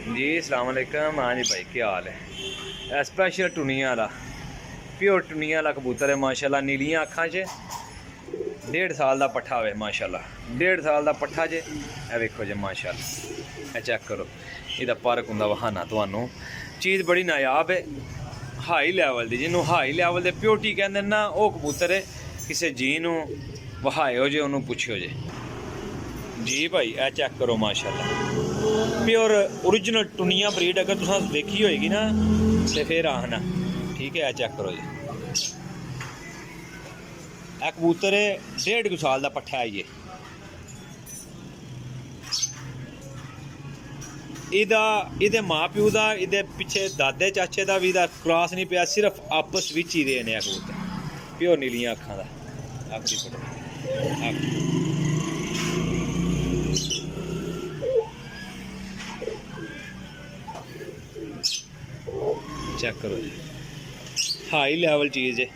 जी अस्सलाम वालेकुम। हाँ जी भाई, क्या हाल है? स्पेशल टुनिया वाला, प्योर टुनिया वाला कबूतर है माशाल्लाह। नीलियां अखां च, 1.5 साल का पट्ठा है माशाल्लाह। 1.5 साल का पट्ठा जे, ए वेखो जे माशाल्लाह। ए चेक करो, इहदा पर कुंदा वहाना तुहानू। चीज़ बड़ी नायाब है, हाई लैवल दी। जिन्होंने हाई लैवल दे प्योरिटी कहते ना, वो कबूतर है। किसी जी नू वहायो जे, उन्होंने पुछियो जे जी भाई। ए चेक करो माशाल्लाह, प्योर ओरिजिनल टुनिया ब्रीड। अगर तुसां देखी होएगी ना तो फिर आखना ठीक है। चेक करो जी, ए कबूतर है 1.5 साल का पट्ठा है। ये माँ प्यो का, ये पिछे दादे चाचे का भी क्रॉस नहीं पिया, सिर्फ आपस विच ही रहे ने कबूतर। प्योर नीलियां अखां दा। चेक करो जी, हाई लैवल चीज़ है।